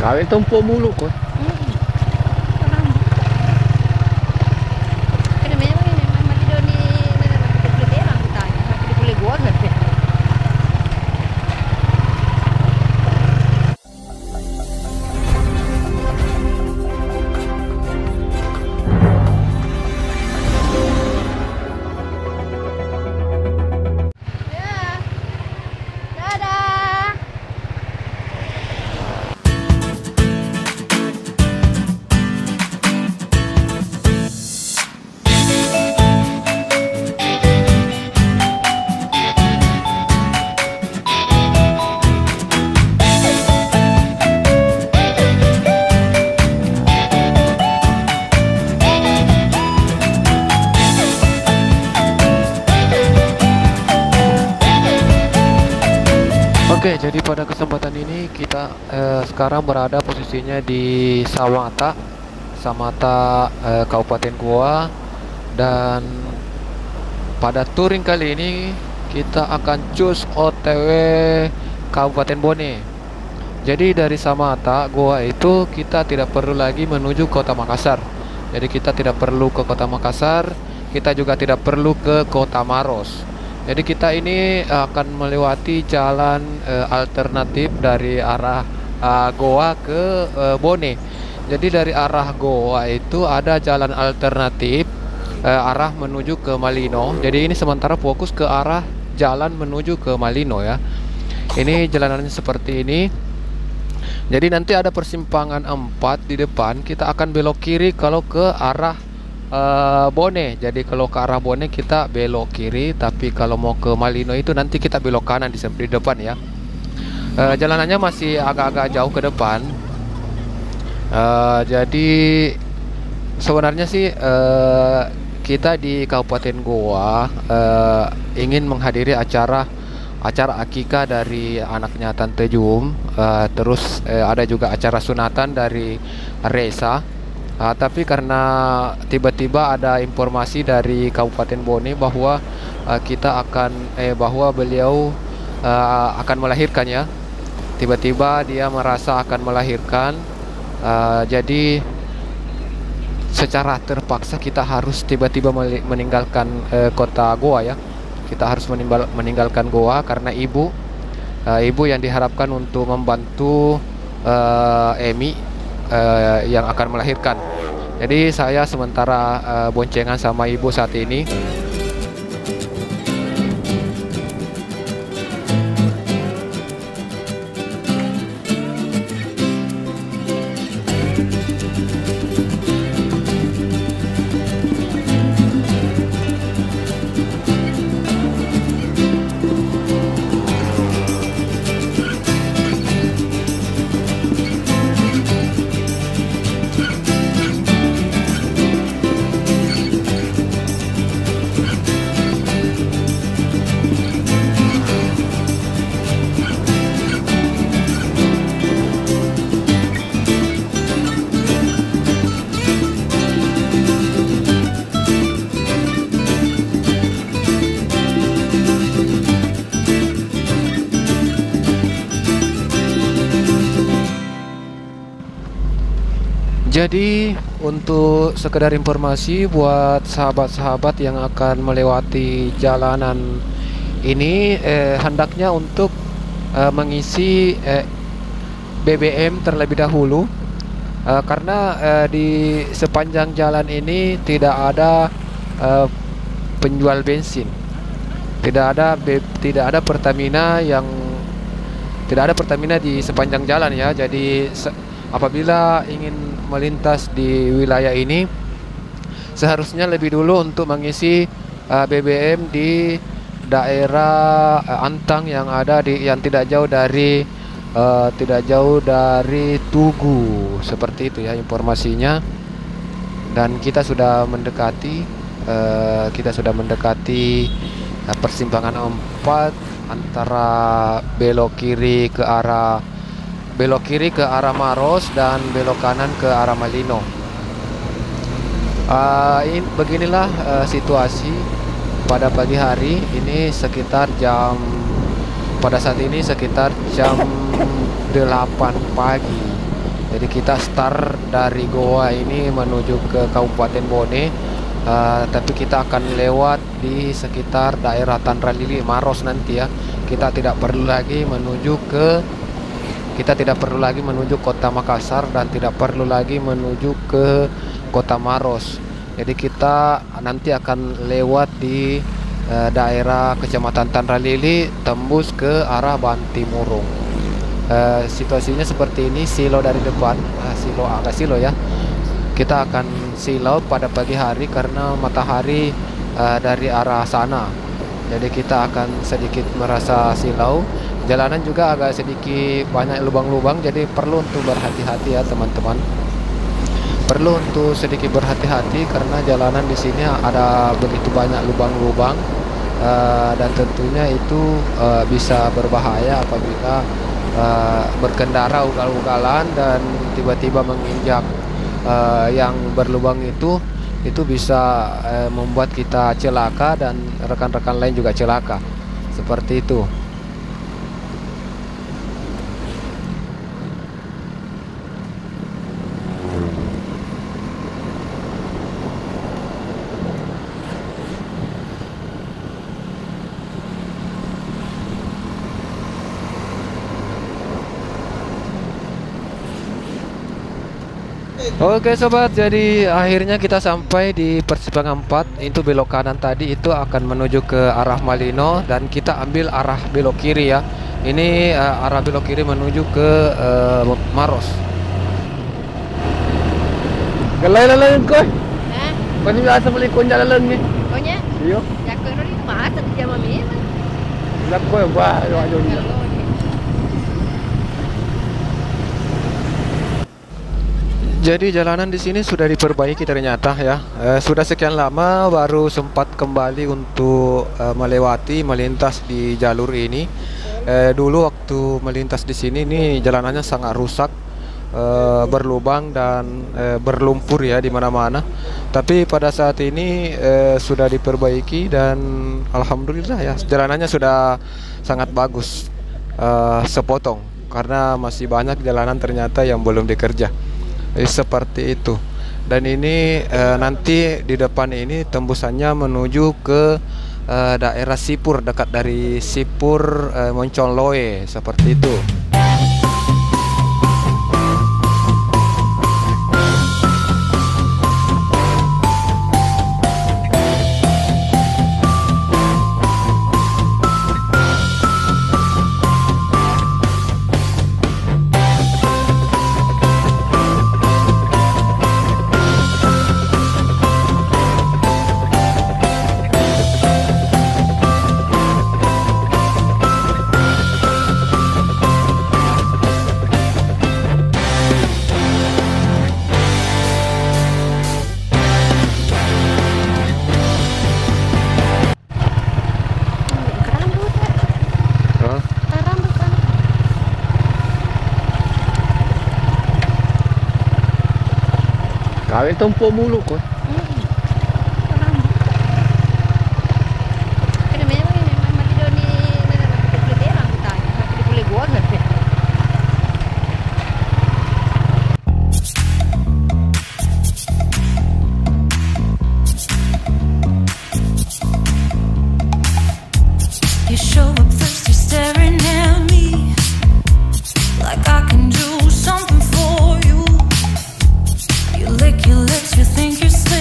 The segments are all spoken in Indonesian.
Kawin tumpuk mulu kok. Oke, jadi pada kesempatan ini kita sekarang berada posisinya di Samata, Kabupaten Goa, dan pada touring kali ini kita akan cus OTW Kabupaten Bone. Jadi dari Samata, Goa itu kita tidak perlu lagi menuju Kota Makassar. Jadi kita tidak perlu ke Kota Makassar, kita juga tidak perlu ke Kota Maros. Jadi kita ini akan melewati jalan alternatif dari arah Goa ke Bone. Jadi dari arah Goa itu ada jalan alternatif arah menuju ke Malino. Jadi ini sementara fokus ke arah jalan menuju ke Malino ya. Ini jalanannya seperti ini. Jadi nanti ada persimpangan 4 di depan. Kita akan belok kiri kalau ke arah Bone. Jadi kalau ke arah Bone kita belok kiri, tapi kalau mau ke Malino itu nanti kita belok kanan di depan ya. Jalanannya masih agak-agak jauh ke depan. Jadi sebenarnya sih kita di Kabupaten Goa ingin menghadiri acara akikah dari anaknya Tante Jum. Terus ada juga acara sunatan dari Reza. Tapi karena tiba-tiba ada informasi dari Kabupaten Bone bahwa bahwa beliau akan melahirkan ya. Tiba-tiba dia merasa akan melahirkan. Jadi secara terpaksa kita harus tiba-tiba meninggalkan kota Goa ya. Kita harus meninggalkan Goa karena ibu yang diharapkan untuk membantu Emi yang akan melahirkan. Jadi saya sementara boncengan sama ibu saat ini. Jadi untuk sekedar informasi buat sahabat-sahabat yang akan melewati jalanan ini, hendaknya untuk mengisi BBM terlebih dahulu, karena di sepanjang jalan ini tidak ada penjual bensin, tidak ada Pertamina di sepanjang jalan ya. Jadi apabila ingin melintas di wilayah ini, seharusnya lebih dulu untuk mengisi BBM di daerah Antang yang tidak jauh dari Tugu, seperti itu ya informasinya. Dan kita sudah mendekati persimpangan 4 antara belok kiri ke arah Maros dan belok kanan ke arah Malino. Beginilah situasi pada pagi hari ini pada saat ini sekitar jam 8 pagi. Jadi kita start dari Goa ini menuju ke Kabupaten Bone, tapi kita akan lewat di sekitar daerah Tanra Lili, Maros nanti ya. Kita tidak perlu lagi menuju kota Makassar dan tidak perlu lagi menuju ke kota Maros. Jadi kita nanti akan lewat di daerah Kecamatan Tanra Lili, tembus ke arah Bantimurung. Situasinya seperti ini, silau dari depan, silo ya. Kita akan silau pada pagi hari karena matahari dari arah sana. Jadi kita akan sedikit merasa silau. Jalanan juga agak sedikit banyak lubang-lubang, jadi perlu untuk berhati-hati ya teman-teman. Perlu untuk sedikit berhati-hati karena jalanan di sini ada begitu banyak lubang-lubang, dan tentunya itu bisa berbahaya apabila berkendara ugal-ugalan dan tiba-tiba menginjak yang berlubang itu bisa membuat kita celaka dan rekan-rekan lain juga celaka. Seperti itu. Oke sobat, jadi akhirnya kita sampai di persimpangan 4. Itu belok kanan tadi itu akan menuju ke arah Malino, dan kita ambil arah belok kiri ya. Ini arah belok kiri menuju ke Maros. Galai-lalai kau. Kau ni biasa beli konjak lalan ni. Konya? Iyo. Jakko ni mata dia mami. Lap kau bah yo ni. Jadi jalanan di sini sudah diperbaiki ternyata ya. Sudah sekian lama baru sempat kembali untuk melintas di jalur ini. Dulu waktu melintas di sini nih jalanannya sangat rusak, berlubang dan berlumpur ya di mana-mana. Tapi pada saat ini sudah diperbaiki dan alhamdulillah ya jalanannya sudah sangat bagus, sepotong karena masih banyak jalanan ternyata yang belum dikerja. Seperti itu. Dan ini nanti di depan ini tembusannya menuju ke daerah Sipur, dekat dari Sipur Monconloe, seperti itu. Kawin tumpuk mulu kau. You show up first, you're staring at me like I can do something for you. You lick your lips, you think you're slick.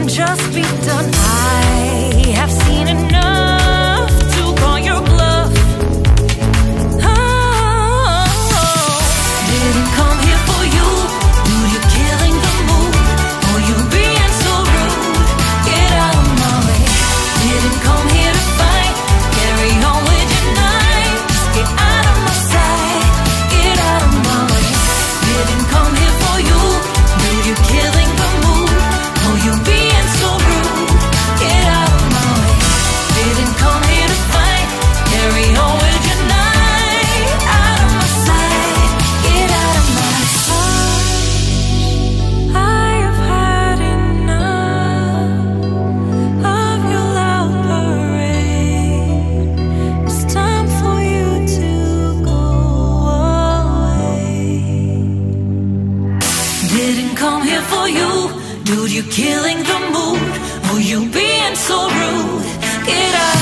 can just be done. I have seen enough to call your bluff. Oh, didn't come here for you. Dude, you're killing the mood. Oh, you being so rude. Get out of my way. Didn't come here to fight. Carry on with your night. Just get out of my sight. Get out of my way. Didn't come here for you. Dude, you're killing the mood. Oh, you being so rude. Get out of my way. Didn't come here to fight. Carry on with your night. Out of my sight. Get out of my sight. I have had enough of your loud parade. It's time for you to go away. Didn't come here for you. Dude, you're killing the mood. Oh, you being so rude. Get out.